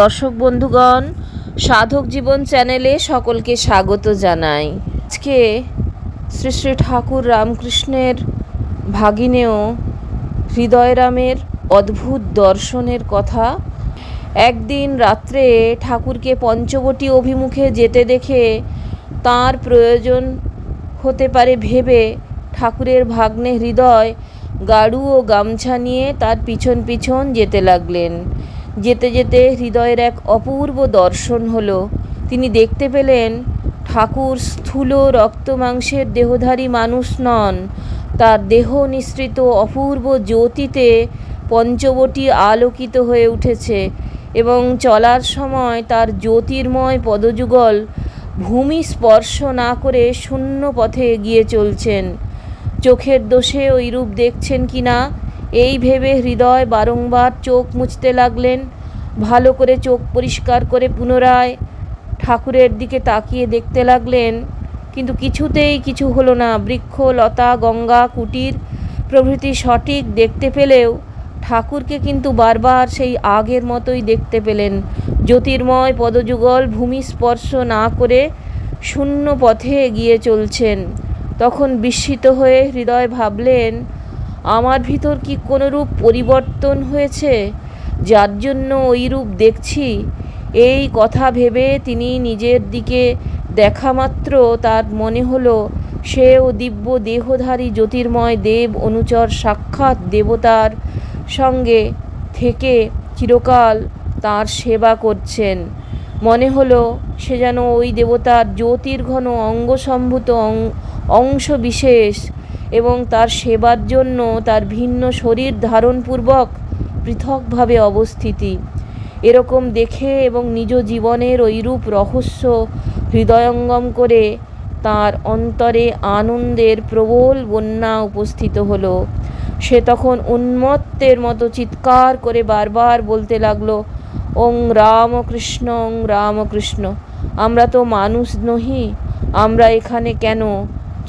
দর্শক বন্ধুগণ, সাধক জীবন চ্যানেলে সকলকে স্বাগত জানাই। আজকে শ্রী শ্রী ঠাকুর রামকৃষ্ণের ভাগিনেয় হৃদয়রামের অদ্ভুত দর্শনের কথা। একদিন রাত্রে ঠাকুরকে পঞ্চবটী অভিমুখে যেতে দেখে তাঁর প্রয়োজন হতে পারে ভেবে ঠাকুরের ভাগ্নে হৃদয় গাড়ু ও গামছা নিয়ে তার পিছন পিছন যেতে লাগলেন। যেতে যেতে হৃদয়ের এক অপূর্ব দর্শন হলো। তিনি দেখতে পেলেন ঠাকুর স্থূল রক্ত মাংসের দেহধারী মানুষ নন। তার দেহ নিঃসৃত অপূর্ব জ্যোতিতে পঞ্চবটী আলোকিত হয়ে উঠেছে এবং চলার সময় তার জ্যোতির্ময় পদযুগল ভূমি স্পর্শ না করে শূন্য পথে এগিয়ে চলছেন। চোখের দোষে ওই রূপ দেখছেন কি না এই ভেবে হৃদয় বারংবার চোখ মুছতে লাগলেন। ভালো করে চোখ পরিষ্কার করে পুনরায় ঠাকুরের দিকে তাকিয়ে দেখতে লাগলেন, কিন্তু কিছুতেই কিছু হলো না। বৃক্ষ, লতা, গঙ্গা, কুটির প্রভৃতি সঠিক দেখতে পেলেও ঠাকুরকে কিন্তু বারবার সেই আগের মতোই দেখতে পেলেন। জ্যোতির্ময় পদযুগল ভূমি স্পর্শ না করে শূন্য পথে এগিয়ে চলছেন। তখন বিস্মিত হয়ে হৃদয় ভাবলেন, আমার ভিতর কি কোনো রূপ পরিবর্তন হয়েছে যার জন্য ওই রূপ দেখছি? এই কথা ভেবে তিনি নিজের দিকে দেখা মাত্র তার মনে হলো সেও দিব্য দেহধারী জ্যোতির্ময় দেব অনুচর সাক্ষাৎ দেবতার সঙ্গে থেকে চিরকাল তার সেবা করছেন। মনে হলো সে যেন ওই দেবতার জ্যোতির্ঘন অঙ্গসম্ভূত অংশ বিশেষ এবং তার সেবার জন্য তার ভিন্ন শরীর ধারণপূর্বক পৃথকভাবে অবস্থিতি। এরকম দেখে এবং নিজ জীবনের ঐরূপ রহস্য হৃদয়ঙ্গম করে তার অন্তরে আনন্দের প্রবল বন্যা উপস্থিত হলো। সে তখন উন্মত্তের মতো চিৎকার করে বারবার বলতে লাগলো, ওং রামকৃষ্ণ, ওং রামকৃষ্ণ। আমরা তো মানুষ নহি, আমরা এখানে কেন?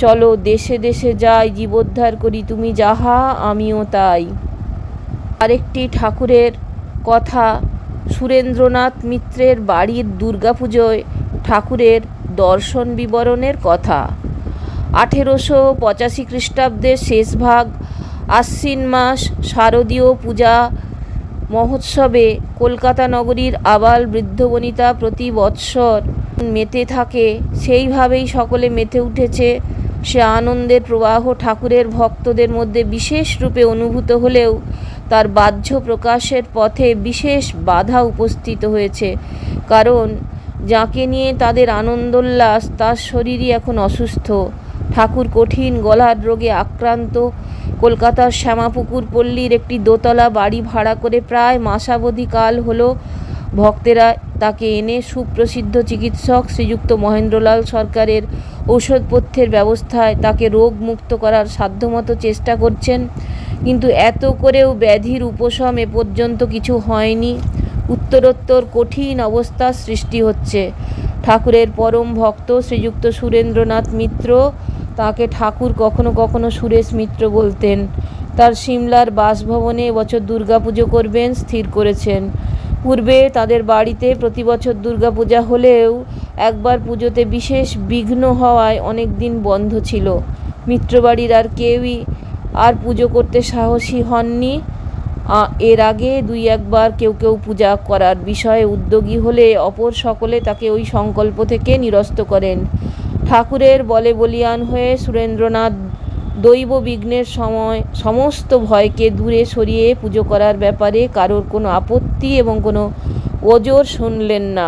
চলো দেশে দেশে যাই, জীবোদ্ধার করি, তুমি যাহা আমিও তাই। আরেকটি ঠাকুরের কথা, সুরেন্দ্রনাথ মিত্রের বাড়ির দুর্গাপুজোয় ঠাকুরের দর্শন বিবরণের কথা। 1885 খ্রিস্টাব্দের শেষ ভাগ আশ্বিন মাস শারদীয় পূজা মহোৎসবে কলকাতা নগরীর আবাল বৃদ্ধ বনিতা প্রতি বৎসর মেতে থাকে, সেইভাবেই সকলে মেতে উঠেছে। সে আনন্দের প্রবাহ ঠাকুরের ভক্তদের মধ্যে বিশেষ রূপে অনুভূত হলেও তার বাহ্য প্রকাশের পথে বিশেষ বাধা উপস্থিত হয়েছে। কারণ যাকে নিয়ে তাদের আনন্দোল্লাস তার শরীরই এখন অসুস্থ। ঠাকুর কঠিন গলার রোগে আক্রান্ত। কলকাতার শ্যামাপুকুর পল্লীর একটি দোতলা বাড়ি ভাড়া করে প্রায় মাসাবধি কাল হলো ভক্তেরা তাকে এনে সুপ্রসিদ্ধ চিকিৎসক শ্রীযুক্ত মহেন্দ্রলাল সরকারের ঔষধপথ্যের ব্যবস্থায় তাকে রোগ মুক্ত করার সাধ্যমতো চেষ্টা করছেন। কিন্তু এত করেও ব্যাধির উপশম এ পর্যন্ত কিছু হয়নি। উত্তরোত্তর কঠিন অবস্থার সৃষ্টি হচ্ছে। ঠাকুরের পরম ভক্ত শ্রীযুক্ত সুরেন্দ্রনাথ মিত্র, তাকে ঠাকুর কখনো কখনো সুরেশ মিত্র বলতেন, তার সিমলার বাসভবনে এবছর দুর্গাপুজো করবেন স্থির করেছেন। পূর্বে তাদের বাড়িতে প্রতি বছর দুর্গাপূজা হলেও একবার পুজোতে বিশেষ বিঘ্ন হওয়ায় অনেক দিন বন্ধ ছিল। মিত্রবাড়ির আর কেউই আর পুজো করতে সাহসী হননি। এর আগে দুই একবার কেউ কেউ পূজা করার বিষয়ে উদ্যোগী হলে অপর সকলে তাকে ওই সংকল্প থেকে নিরস্ত করেন। ঠাকুরের বলে বলিয়ান হয়ে সুরেন্দ্রনাথ দৈব বিঘ্নের সময় সমস্ত ভয়কে দূরে সরিয়ে পুজো করার ব্যাপারে কারোর কোনো আপত্তি এবং কোনো ওজর শুনলেন না।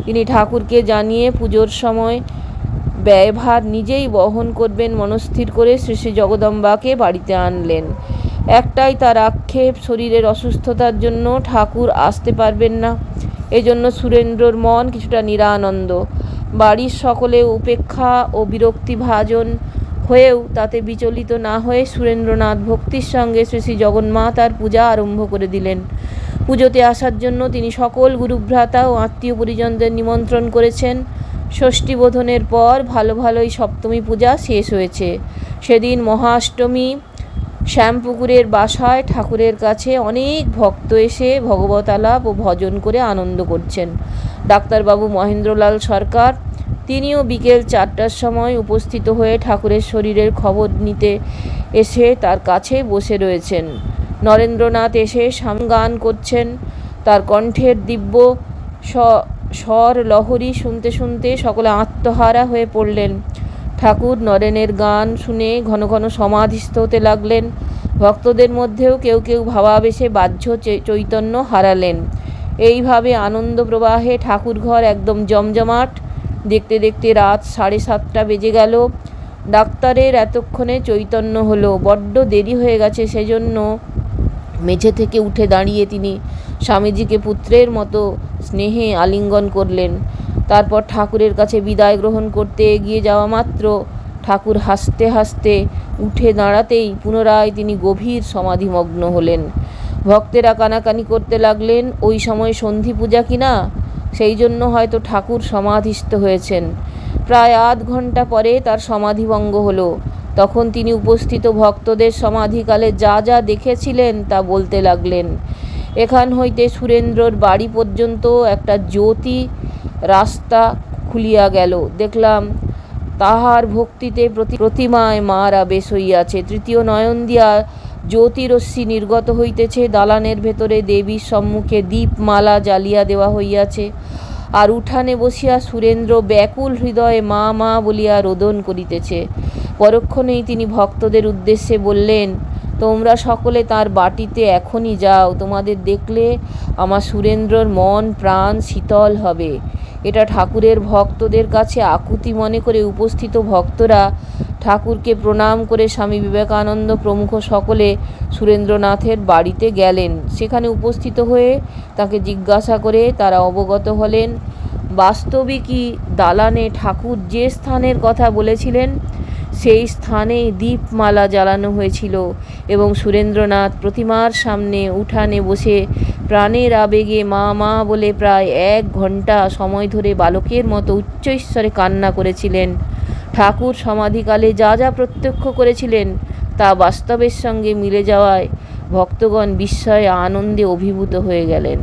তিনি ঠাকুরকে জানিয়ে পুজোর সময় ব্যয়ভার নিজেই বহন করবেন মনস্থির করে শ্রী শ্রী জগদম্বাকে বাড়িতে আনলেন। একটাই তার আক্ষেপ, শরীরের অসুস্থতার জন্য ঠাকুর আসতে পারবেন না। এজন্য সুরেন্দ্রর মন কিছুটা নিরানন্দ। বাড়ির সকলে উপেক্ষা ও বিরক্তিভাজন হয়েও তাতে বিচলিত না হয়ে সুরেন্দ্রনাথ ভক্তির সঙ্গে শ্রী শ্রী জগন্মাতার পূজা আরম্ভ করে দিলেন। পুজোতে আসার জন্য তিনি সকল গুরুভ্রাতা ও আত্মীয় পরিজনদের নিমন্ত্রণ করেছেন। ষষ্ঠী বোধনের পর ভালোই সপ্তমী পূজা শেষ হয়েছে। সেদিন মহাষ্টমী শ্যামপুকুরের বাসায় ঠাকুরের কাছে অনেক ভক্ত এসে ভগবত আলাপ ও ভজন করে আনন্দ করছেন। ডাক্তারবাবু মহেন্দ্রলাল সরকার তিনিও বিকেল 4টার সময় উপস্থিত হয়ে ঠাকুরের শরীরের খবর নিতে এসে তার কাছে বসে রয়েছেন। নরেন্দ্রনাথ এসে গান করছেন। তার কণ্ঠের দিব্য স্বর লহরী শুনতে শুনতে সকলে আত্মহারা হয়ে পড়লেন। ঠাকুর নরেনের গান শুনে ঘন ঘন সমাধিস্থ হতে লাগলেন। ভক্তদের মধ্যেও কেউ কেউ ভাবাবেশে বাহ্য চৈতন্য হারালেন। এইভাবে আনন্দ প্রবাহে ঠাকুরঘর একদম জমজমাট। দেখতে দেখতে রাত 7:30 বেজে গেল। ডাক্তারের এতক্ষণে চৈতন্য হলো। বড্ড দেরি হয়ে গেছে, সেজন্য মেঝে থেকে উঠে দাঁড়িয়ে তিনি স্বামীজিকে পুত্রের মতো স্নেহে আলিঙ্গন করলেন। তারপর ঠাকুরের কাছে বিদায় গ্রহণ করতে এগিয়ে যাওয়া মাত্র ঠাকুর হাসতে হাসতে উঠে দাঁড়াতেই পুনরায় তিনি গভীর সমাধিমগ্ন হলেন। ভক্তেরা কানাকানি করতে লাগলেন, ওই সময় সন্ধি পূজা কিনা, সেই জন্য হয়তো ঠাকুর সমাধিস্থ হয়েছেন। প্রায় আধ ঘন্টা পরে তার সমাধিভঙ্গ হলো। তখন তিনি উপস্থিত ভক্তদের সমাধিকালে যা যা দেখেছিলেন তা বলতে লাগলেন। এখান হইতে সুরেন্দ্রর বাড়ি পর্যন্ত একটা জ্যোতি রাস্তা খুলিয়া গেল। দেখলাম তাহার ভক্তিতে প্রতিমায় মার আবেশ হইয়াছে। তৃতীয় নয়ন দিয়া জ্যোতিরশ্মি নির্গত হইতেছে। দালানের ভেতরে দেবীর সম্মুখে দীপমালা জ্বালিয়া দেওয়া হইয়াছে। আর উঠানে বসিয়া সুরেন্দ্র ব্যাকুল হৃদয়ে মা মা বলিয়া রোদন করিতেছে। পরক্ষণেই তিনি ভক্তদের উদ্দেশ্যে বললেন, তোমরা সকলে তার বাটিতে এখনই যাও। তোমাদের দেখলে আমার সুরেন্দ্রর মন প্রাণ শীতল হবে। এটা ঠাকুরের ভক্তদের কাছে আকুতি মনে করে উপস্থিত ভক্তরা ঠাকুরকে প্রণাম করে স্বামী বিবেকানন্দ প্রমুখ সকলে সুরেন্দ্রনাথের বাড়িতে গেলেন। সেখানে উপস্থিত হয়ে তাকে জিজ্ঞাসা করে তারা অবগত হলেন বাস্তবিকই দালানে ঠাকুর যে স্থানের কথা বলেছিলেন সেই স্থানেই দীপমালা জ্বালানো হয়েছিল এবং সুরেন্দ্রনাথ প্রতিমার সামনে উঠানে বসে প্রাণের আবেগে মা মা বলে প্রায় 1 ঘন্টা সময় ধরে বালকের মতো উচ্চৈঃস্বরে কান্না করেছিলেন। ঠাকুর সমাধিকালে যা যা প্রত্যক্ষ করেছিলেন তা বাস্তবের সঙ্গে মিলে যাওয়ায় ভক্তগণ বিস্ময়ে আনন্দে অভিভূত হয়ে গেলেন।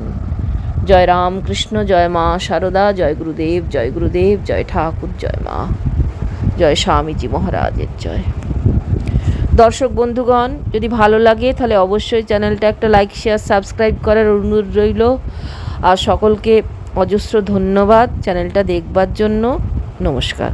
জয় রামকৃষ্ণ, জয় মা শারদা, জয় গুরুদেব, জয় গুরুদেব, জয় ঠাকুর, জয় মা, জয় স্বামীজি মহারাজের জয়। দর্শক বন্ধুগণ, যদি ভালো লাগে তাহলে অবশ্যই চ্যানেলটা একটা লাইক শেয়ার সাবস্ক্রাইব করার অনুরোধ রইল। আর সকলকে অজস্র ধন্যবাদ চ্যানেলটা দেখবার জন্য। নমস্কার।